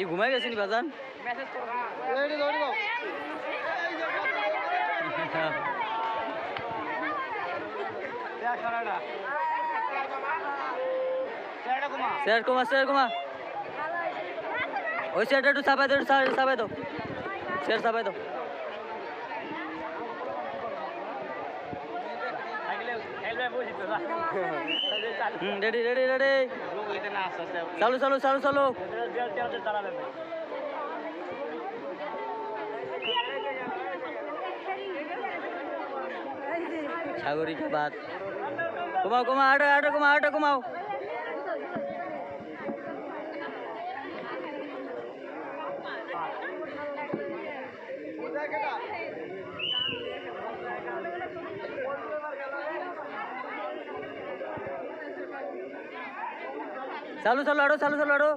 ঘুমাই গেছি নি বাজান স্যার কুমা ওই স্যারটা একটু চাপাই দাও চাপাই দাও স্যার চাপাই দাও রেডি রেডি রেডি চালু চালু চালু চালু সাগরিকা বাদ কমাও কমাও আটো কমাও আটো কমাও चालू चालू आड़ो चालू चालू आड़ो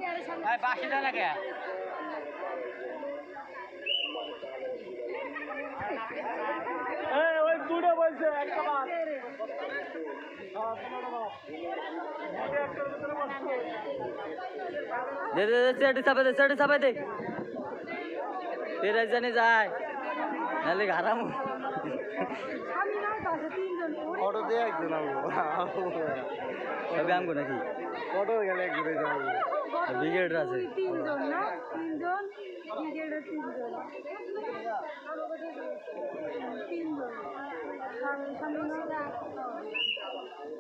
दे दे सेट चापा दे फिर जाने जाए नाले आराम অটো দিয়ে একজন সবে আমগো নাকি অটো গেলে ঘুরে যাবো ব্রিগেডর আছে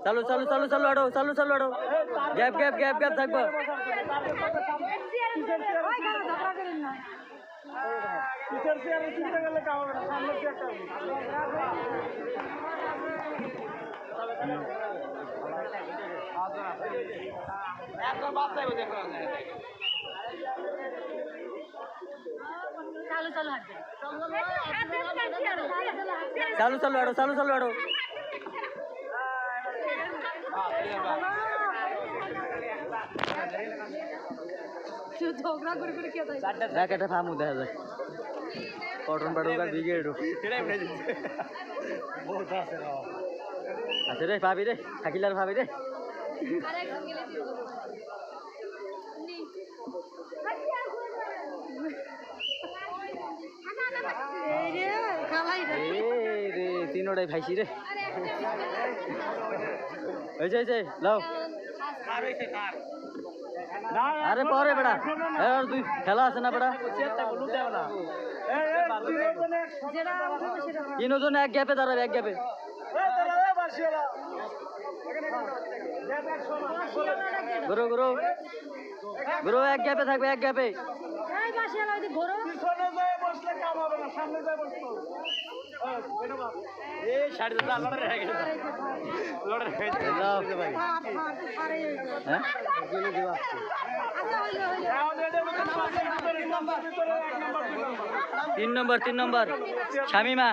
চালু চালু চালু চালু আড়ো চালু চালু আড়ো গ্যাপ গ্যাপ গ্যাপ গ্যাপ থাকবো चालू चालू आड़ो चालू चालू आड़ो একটা ফার্ম দেখা যায় কটন পাড়ুকার ব্রিগেড আচ্ছা রে ভাবি রে থাকিলার ভাবি রে তিনোটাই ভাইছি রে হয়েছে লাও আরে পরে বেড়া তুই খেলা আছে না বেড়া তিনজন এক গ্যাপে দাঁড়াবে এক গ্যাপে গুরু গুরু গুরু এক গ্যাপে থাকবে এক গ্যাপে তিন নম্বর শামিমা